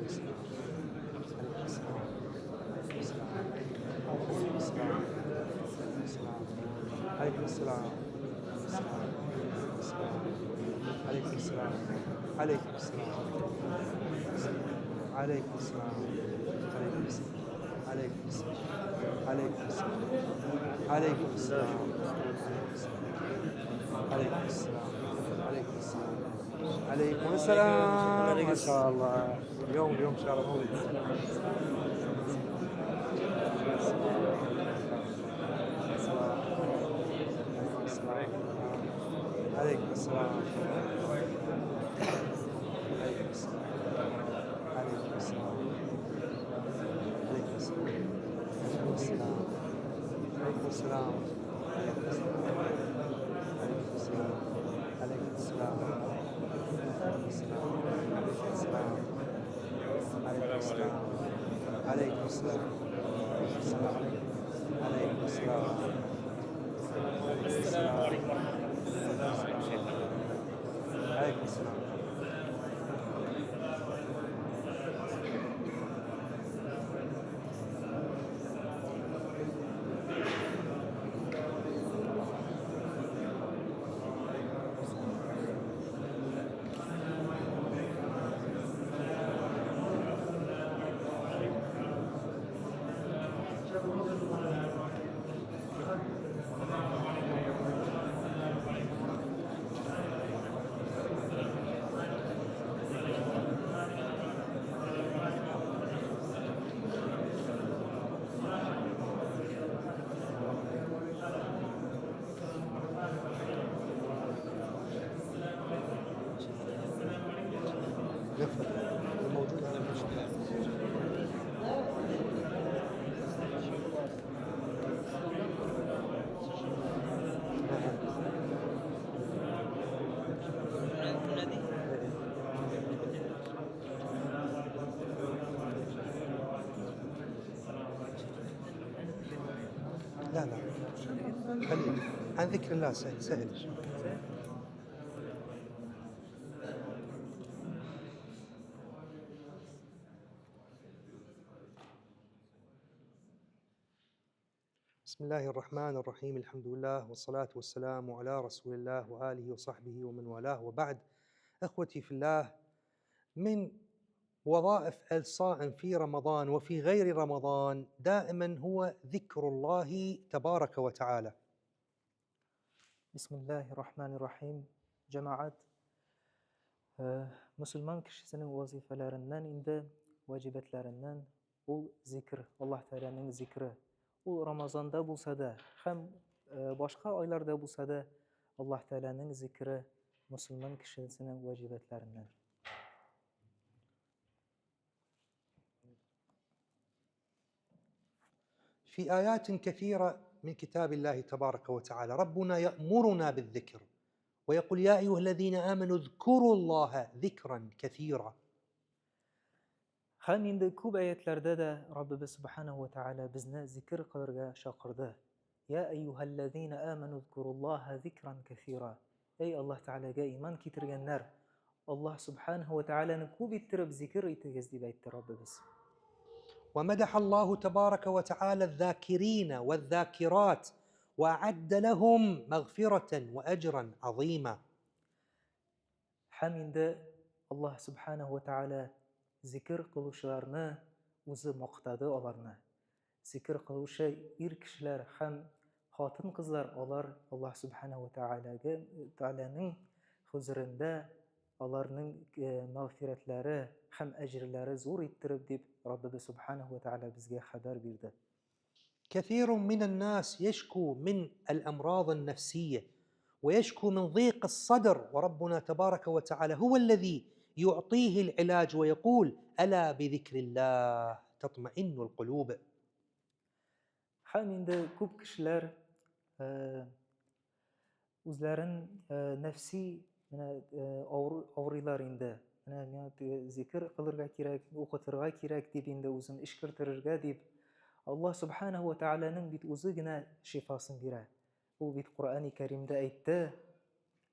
عليكم السلام. عليكم السلام. عليكم السلام. عليكم السلام. عليكم السلام. عليكم السلام. عليكم السلام. عليكم السلام. عليكم السلام. عليكم السلام. ما شاء الله. اليوم إن شاء الله مولد. عليكم السلام. عليكم السلام. عليكم السلام. عليكم السلام. عليكم السلام. عليكم السلام. عليكم السلام. عليكم السلام. عليكم السلام. عليكم السلام. عليكم السلام. عليكم السلام. عليكم السلام. السلام عليكم ورحمة الله وبركاته. عليكم السلام. الموجود هذا المشكلة. لا لا خليه عن ذكر الله سهل سهل. بسم الله الرحمن الرحيم. الحمد لله والصلاة والسلام على رسول الله وآله وصحبه ومن والاه، وبعد. أخوتي في الله، من وظائف الصائم في رمضان وفي غير رمضان دائما هو ذكر الله تبارك وتعالى. Bismillahirrahmanirrahim. Cemaat, Müslüman kişisinin vazifelerinden indi, vacibetlerinden ul zikr, Allah Teala'nın zikri. Ul Ramazanda bulsa da, hem başka aylarda bulsa da Allah Teala'nın zikri Müslüman kişisinin vacibetlerinden. في آيات كثيرة من كتاب الله تبارك وتعالى ربنا يأمرنا بالذكر ويقول يا أيها الذين آمنوا اذكروا الله ذكرا كثيرا. Hem indi kub ayetlerde de Rabbimiz Subhanahu ve Teala bizni zikir kılırga şakırdı. Ya eyyühellezine amenu zkurullaha zikran kethira. Ey Allah Teala'ga iman kitirgenler, Allah Subhanahu ve Teala'nı kub ittirip zikir itigez diye etti Rabbimiz. ومدح الله تبارك وتعالى الذاكرين والذاكرات وأعد لهم مغفرة وأجرا عظيما. Hem indi Allah Subhanahu ve Teala zikir kılışlarını uzu maqtadı olarını. Zikir kılışı ir kişiler hem hatın kızlar olar Allah Subhanahu ve Teala'nın huzurunda onların mağfiretleri hem ecirleri zor ittirip deyip Rabbimiz Subhanahu ve Teala bizge haber verdi. كثير من الناس يشكو من الأمراض النفسية ويشكو من ضيق الصدر، وربنا تبارك وتعالى هو الذي يعطيه العلاج ويقول ألا بذكر الله تطمئن القلوب. Hem indi küp kişiler özlerin nefsi ağrılar indi. Zikir kılırga kirek, okuturga kirek deyip indi özün işkirtirirga deyip Allah Subhanahu ve Teala'nın bit özü gine şifasını bire. Bu bit Kur'an-ı Kerim'de ayette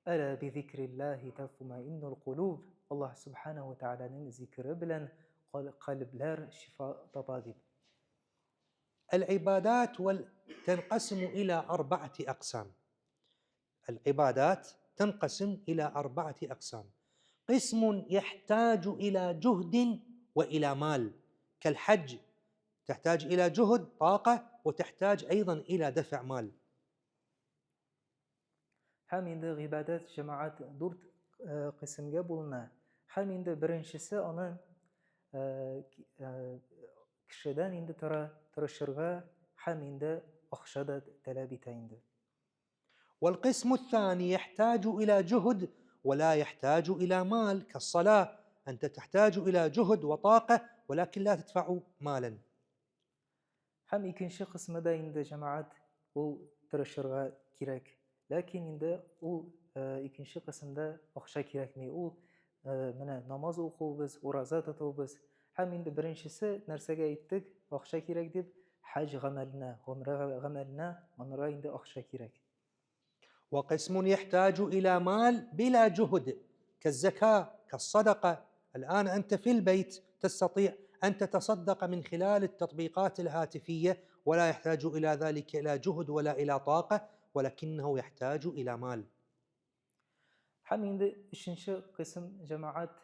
Ela bi zikrillahi tatmainnul kulub. Allah Subhanahu ve Teala'nın zikri bilen kalpler şifa tapadı. العبادات تنقسم إلى 4 أقسام. العبادات تنقسم إلى 4 أقسام. قسم يحتاج إلى جهد وإلى مال، كالحج تحتاج إلى جهد طاقة وتحتاج أيضا إلى دفع مال. Hem indi ibadet cemaat 4 kısımga buluna. Hem indi birincisi onun kişiden indi tırışırga hem indi akşa da talep ite indi. والقسم الثاني يحتاج إلى جهد ولا يحتاج إلى مال، كالصلاة أنت تحتاج إلى جهد وطاقة ولكن لا تدفع مالا. Hem ikinci kısmı da indi cemaat o tırışırga kirek. Lakin indi o ikinci kısımda akşa kirekmi. O namaz okuyubuz, orazat tutubuz. Hem indi birincisi nersege ettik, akşa kirek dip hac gameline, umre gameline, onlara indi akşa kirek. وقسم يحتاج إلى مال بلا جهد، كالزكاة كالصدقة. الآن أنت في البيت تستطيع أن تتصدق من خلال التطبيقات الهاتفية ولا يحتاج إلى ذلك إلى جهد ولا إلى طاقة، ولكنه يحتاج إلى مال. Hem indi üçüncü kısım cemaat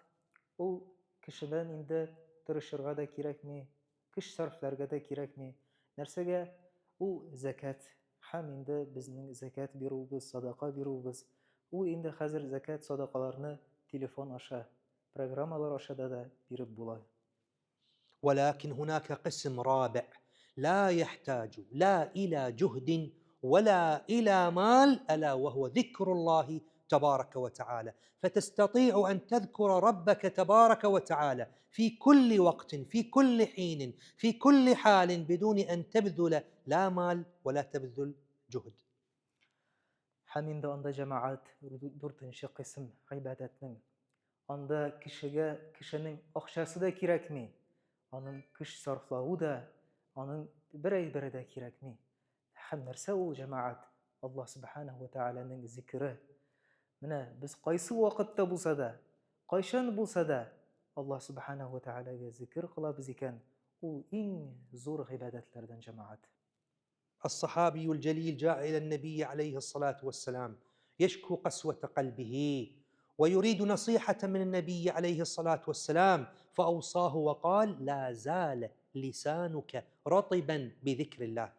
o kişiden indi tırışırga da kirekmi, kış sarflarga da kirekmi. Nersege o zekat. Hem indi bizning zekat birubuz, sadaka birubuz. O indi hazır zekat sadakalarını telefon aşağı, programmalar aşağıda da birib bulay. ولكن هناك قسم رابع لا يحتاج لا إلى جهد ولا إلى مال، ألا وهو ذكر الله تبارك وتعالى. فتستطيع أن تذكر ربك تبارك وتعالى في كل وقت، في كل حين، في كل حال، بدون أن تبذل لا مال ولا تبذل جهد. Hem indi anda cemaat dördüncü kısım ibadetinin. Anda kişinin akşası da kirekmi? Onun kış sarflağı da, onun birey de kirekmi? Hem nerse o cemaat Allah subhanahu ve teala'nın zikri. Mine biz qaysı vakitte bulsa da, qayşan bulsa da Allah subhanahu ve teala'ya zikir kılabız iken o en zor ibadetlerden cemaat. الصحابي الجليل جاء إلى النبي عليه الصلاة والسلام يشكو قسوة قلبه ويريد نصيحة من النبي عليه الصلاة والسلام، فأوصاه وقال: لا زال لسانك رطبا بذكر الله.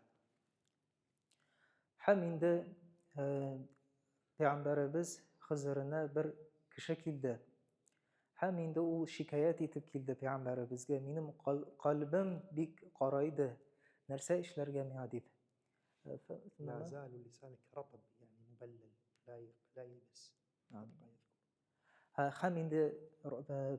Hem indi Peygamberimiz Hızır'ına bir kişi kildi. Hem indi o şikayet etip kildi Peygamberimizge. Benim kalbim bik qaraydı. Nerse işlerge miadib. لا زال لسانك رطب يعني مبلل لا يلبس. Hem indi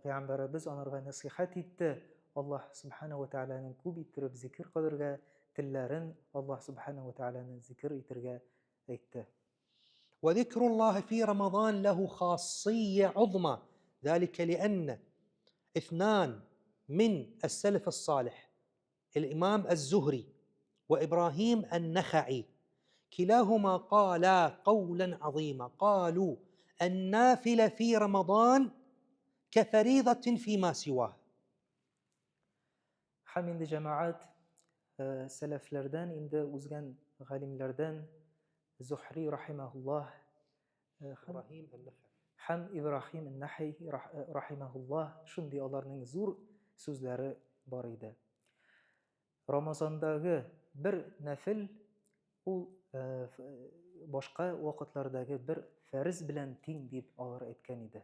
Peygamberimiz onlara nasihat etti. Allah subhanahu ve teala'nın kub ettirip zikir kılırga, tillerin Allah subhanahu ve teala'nın zikir ettirge etti. وذكر الله في رمضان له خاصية عظمى، ذلك لأن 2 من السلف الصالح الإمام الزهري وإبراهيم النخعي كلاهما قالا قولا عظيما، قالوا: النافلة في رمضان كفريضة فيما سواه. Hem indi cemaat seleflerden indi uzgan galimlerden Zuhri rahimahullah إبراهيم النخعي hem İbrahim el-Nahi rahimahullah şundi onların zor sözleri var idi. Ramazandagi bir nafil o boshqa vaqtlardagi bir farz bilan teng deb olar aytgan edi.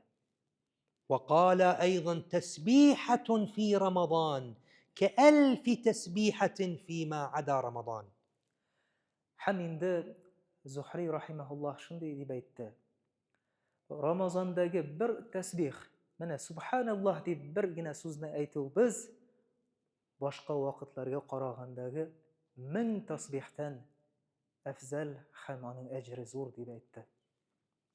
وقال أيضا: تسبيحة في رمضان كألف تسبيحة فيما عدا رمضان. Hem indi Zuhri rahimahullah shunday deb aytdi. Ramazondagi bir tasbih, mana subhanalloh deb birgina so'zni aytuv biz boshqa vaqtlarga qaragandagi 1000 tasbihdan afzal ham uning ajri zo'r deb aytdi.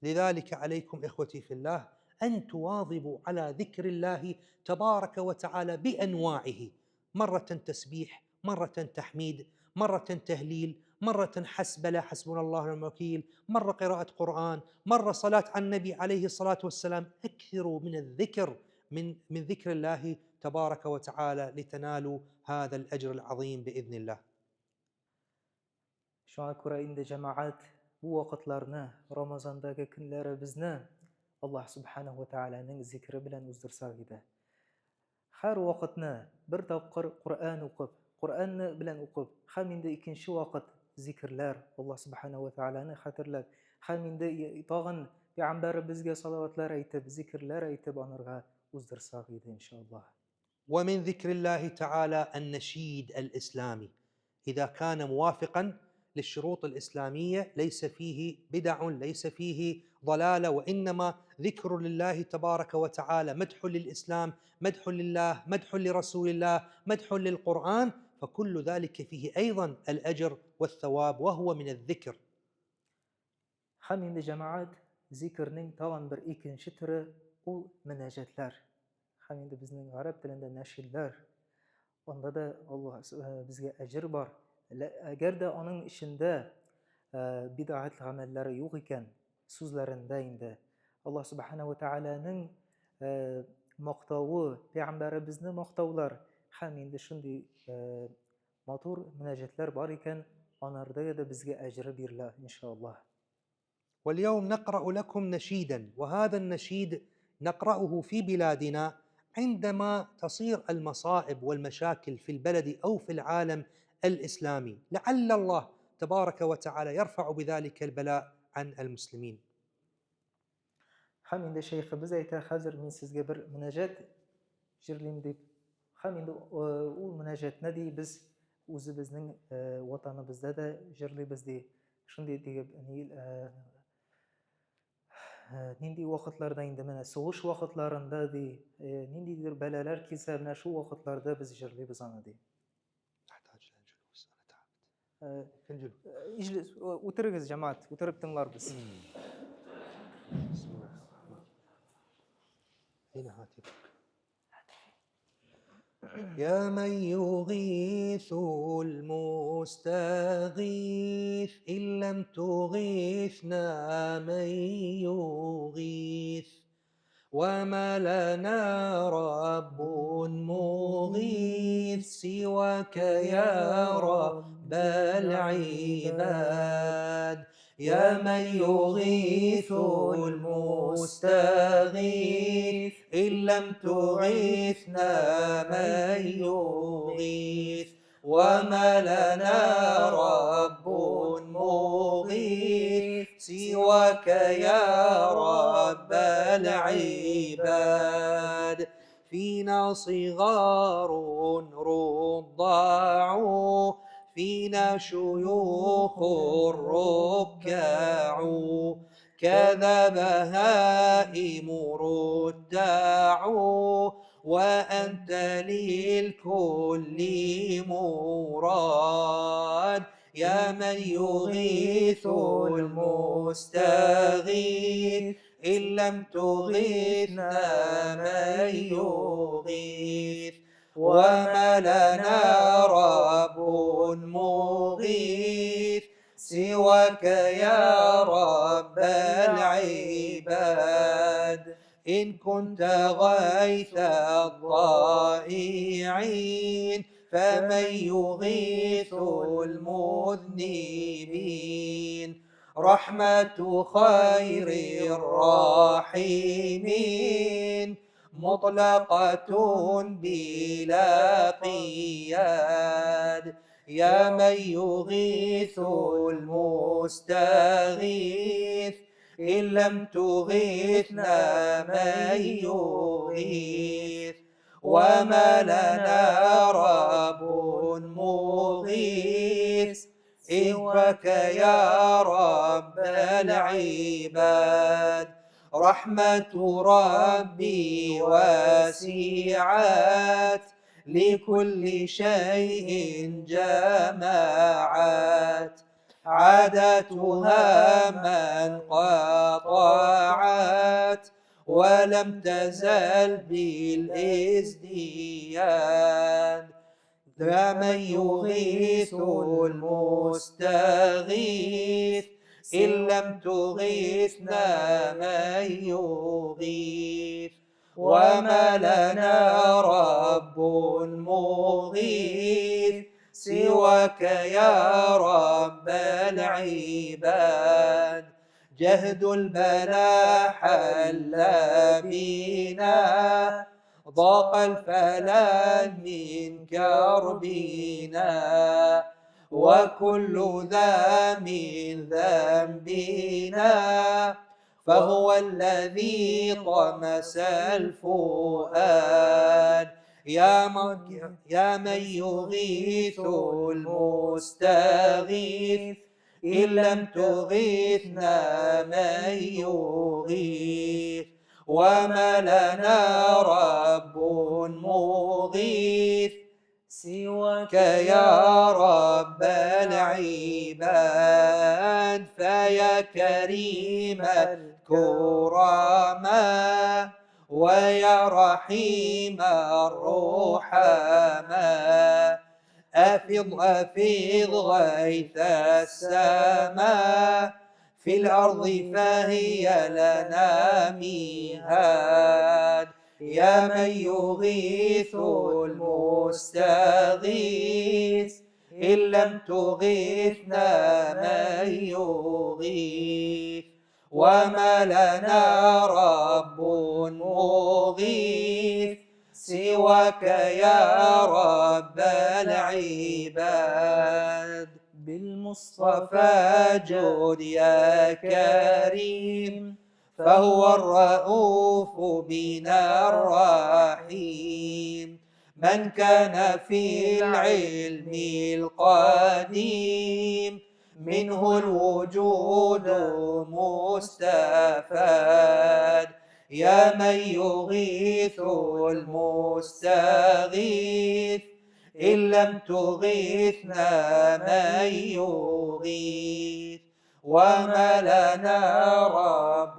لذلك عليكم إخوتي في الله أن تواظبوا على ذكر الله تبارك وتعالى بأنواعه، مرة تسبيح، مرة تحميد، مرة تهليل، مرة حسبلة حسبنا الله ونعم الوكيل، مرة قراءة قرآن، مرة صلاة على النبي عليه الصلاة والسلام. أكثروا من الذكر من ذكر الله تبارك وتعالى لتنالوا هذا الأجر العظيم بإذن الله. Şoňa görä indi jemaat bu wagtlaryny, Ramazandaky günleri bizni Allah subhanahu wa ta'alanyň zikri bilen uzdursak edi. Her wagtny bir tapkır Qur'an okup, Qur'an bilen okup, hem indi ikinci wagt zikirler, Allah subhanahu wa ta'alany hatırlap, hem indi tagyn Peygamber bizge salavatlar aýtyp, zikirler aýtyp onarga uzdursak edi inşallah. ومن ذكر الله تعالى النشيد الإسلامي إذا كان موافقا للشروط الإسلامية، ليس فيه بدع، ليس فيه ضلالة، وإنما ذكر لله تبارك وتعالى، مدح للإسلام، مدح لله، مدح لرسول الله، مدح للقرآن، فكل ذلك فيه أيضا الأجر والثواب وهو من الذكر. Hem indi jemaat zikirniň tagan bir ikinji türi ul menajatlar. Hem indi bizning arab dilinde neşidler. Onda da Allah bizge ejir bar. Eger de onun içinde bid'at amellari ýok iken, sözlerinde indi Allah subhanahu wa ta'alanyň maktawy, Peýgamberi bizni maktawlar. Hem indi şundi matur menajatlar bar iken, onarda da bizge ejri birler inşallah. واليوم نقرأ لكم نشيدا، وهذا النشيد نقرأه في بلادنا عندما تصير المصائب والمشاكل في البلد أو في العالم الإسلامي، لعل الله تبارك وتعالى يرفع بذلك البلاء عن المسلمين. Hem indi şeyhimiz aýta hazır men sizge bir münajat jirlim dip. Hem indi ul münajat nädi biz özübizniň watanybızda da jirlibizdi. Şunday diýip nindi wagtlarda indi mene soğuş wagtlarında di nindidir belalar kilse mene şu wagtlarda biz jirlibiz ana di. نحتاج إلى الجلوس، أنا تعبت. الجلوس. İjlis oturuguz jemaat, oturup dinlar biz. بسم الله الرحمن الرحيم. أين هاتفك؟ يا من يغيث المستغيث إن لم تغيثنا من يغيث، وما لنا رب مغيث سواك يا رب العباد. يا من يغيث المستغيث إن لم تغيثنا من يغيث، وما لنا رب مغيث سواك يا رب العباد. فينا صغار رضاع، فينا شيوخ ركاع، كذا بهائم رداع، وأنت للكل مراد. يا من يغيث المستغيث إن لم تغيثنا من يغيث، وما لنا رب مغيث سواك يا رب العباد. إن كنت غيث الضائعين فمن يغيث المذنبين. رحمة خير الراحمين مطلقة بلا قياد. يا من يغيث المستغيث إن لم تغيثنا من يغيث، وما لنا رب مغيث سواك يا رب العباد. رحمة ربي واسعت لكل شيء جماعات، عادتها من قطعت ولم تزل بالازدياد. يا من يغيث المستغيث إن لم تغيثنا من يغيث، وما لنا رب مغيث سواك يا رب العباد. جهد البلا حل بنا، ضاق الفلان من كربنا، وكل ذا من ذنبنا، فهو الذي طمس الفؤاد. يا من يغيث المستغيث، إن لم تغيثنا من يغيث. وما لنا رب مغيث سواك يا رب العباد. فيا كريم الكرماء ويا رحيم الرحماء، أفض غيث السماء في الأرض فهي لنا ميهاد. يا من يغيث المستغيث، إن لم تغيثنا من يغيث. وما لنا رب مغيث سواك يا رب العباد. بالمصطفى جود يا كريم، فهو الرؤوف بنا الرحيم. من كان في العلم القديم، منه الوجود مستفاد. يا من يغيث المستغيث، إن لم تغيثنا من يغيث. وما لنا رب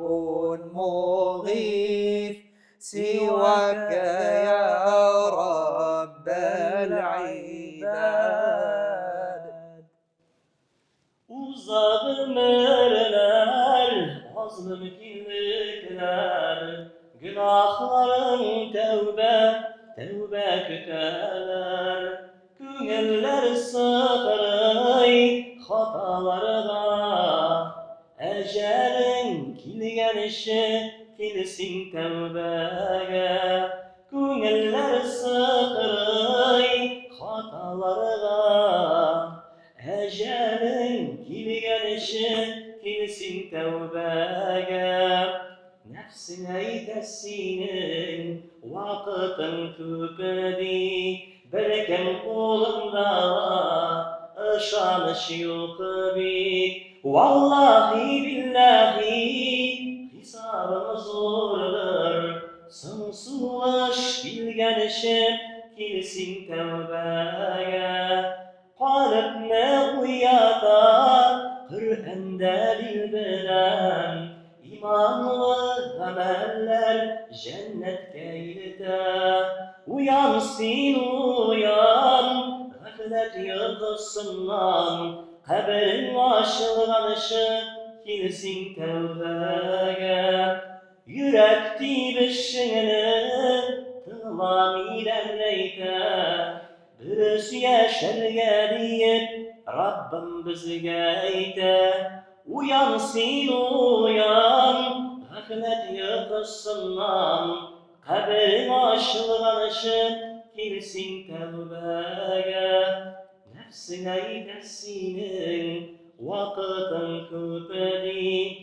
مغيث سواك يا رب العباد. Uzadım ereler, azlım kirlikler, günahlarım tevbe, tevbe küteler. Güneller sıkırıy, hataları da, ecelin kilgenişi, kilsin tevbege. Güneller sıkırıy, hataları da, ecelin kilgenişi, kilsin tevbege. Nefsine yetesinin vakıtın tüpedi, bereken kulunda ışanış yok bit. Vallahi billahi hesabımız zordur, sonsuz kilgenişi, kilsin tevbege. Kalbime uyata Kur'an'da bildiren, İmanlı ameller cennetke ileter. Uyansın uyan, gaflet yıldızından, kabrin aşılganışı, kilsin tevbege. Yürek dibişini tığlam ilerleyter, Birisiye şerge deyip Rabbim bizge eyte. Uyansın uyan, gaflet yıkısından, kabrin aşılganışı, kilsin tevbege. Nefsine yetesinin vakıtın küpedi,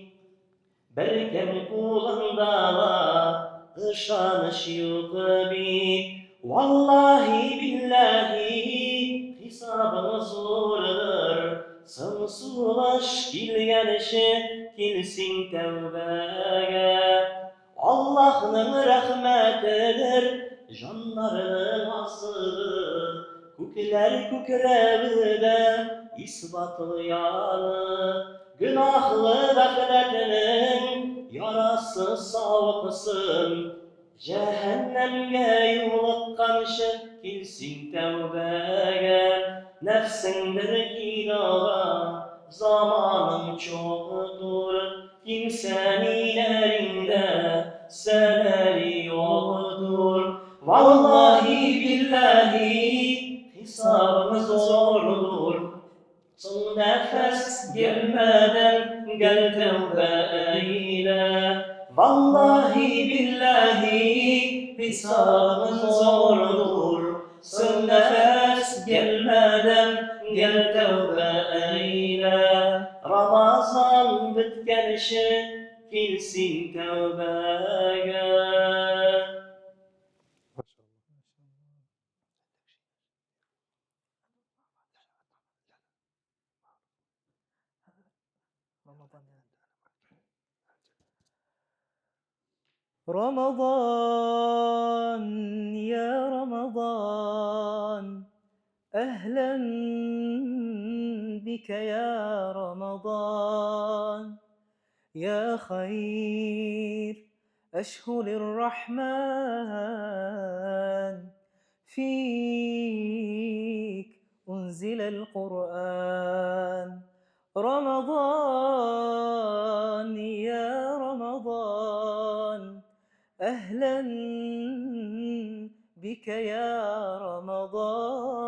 berken kulunda ışanış yok bit. Vallahi billahi hesabımız zordur, sonsuz kilgenişi, kilsin tevbege. Allah'ın rahmetidir canlarının aslı, kükler kükrevde ispatlayanı. Günahlı gafletinin yarası savkısın, cehennemge yoluqqanışı, kilsin tevbege. Nefsindir gidağa, zamanın çoğudur, kimsen ilerinde seneri yok Vallahi billahi hesabımız zordur. Son nefes gelmeden gel tevbe eyle. Vallahi billahi hesabımız zordur. Son nefes gelmeden gel tevbe eyle. Ramazan bitken işi kilsin tevbege. رمضان يا رمضان أهلا بك يا رمضان يا خير أشهر الرحمن فيك أنزل القرآن رمضان يا رمضان أهلا بك يا رمضان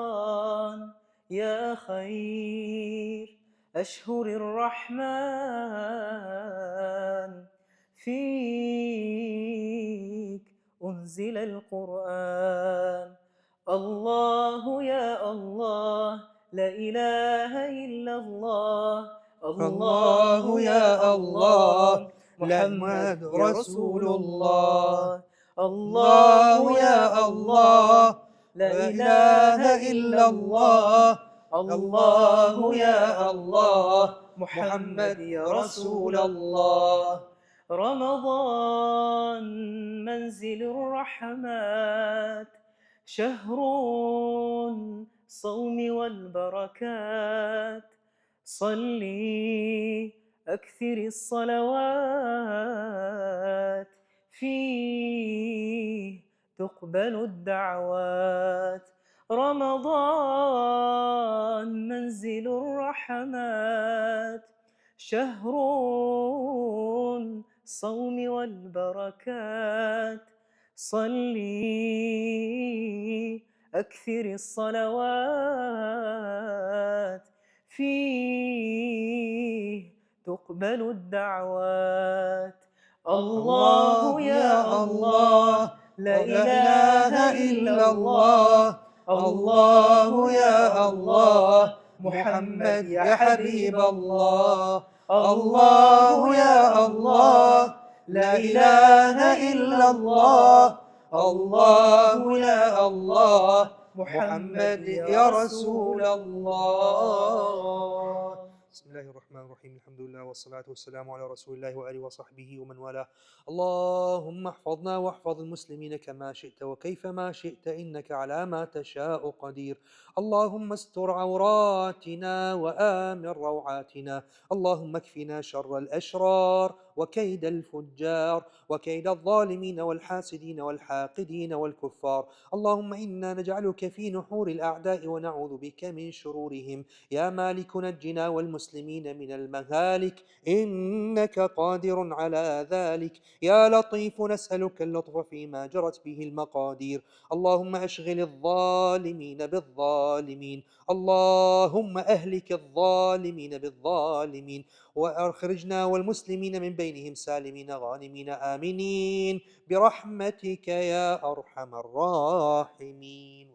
يا خير أشهر الرحمن فيك أنزل القرآن الله يا الله لا إله إلا الله الله يا الله محمد رسول الله الله يا الله لا إله إلا الله الله يا الله محمد يا رسول الله رمضان منزل الرحمات شهر الصوم والبركات صلي أكثر الصلوات فيه تقبل الدعوات رمضان منزل الرحمات شهر الصوم والبركات صلي أكثر الصلوات فيه تقبل الدعوات الله يا الله لا إله إلا الله الله يا الله محمد يا حبيب الله الله يا الله لا إله إلا الله الله يا الله محمد يا رسول الله. بسم الله الرحمن الرحيم الحمد لله والصلاة والسلام على رسول الله وآله وصحبه ومن والاه. اللهم احفظنا واحفظ المسلمين كما شئت وكيفما شئت إنك على ما تشاء قدير. اللهم استر عوراتنا وآمن روعاتنا. اللهم اكفنا شر الأشرار وكيد الفجار وكيد الظالمين والحاسدين والحاقدين والكفار. اللهم إنا نجعلك في نحور الأعداء ونعوذ بك من شرورهم. يا مالك نجنا والمسلمين من المهالك إنك قادر على ذلك. يا لطيف نسألك اللطف فيما جرت به المقادير. اللهم أشغل الظالمين بالظالمين. اللهم أهلك الظالمين بالظالمين وأخرجنا والمسلمين من بينهم سالمين غانمين آمنين برحمتك يا أرحم الراحمين.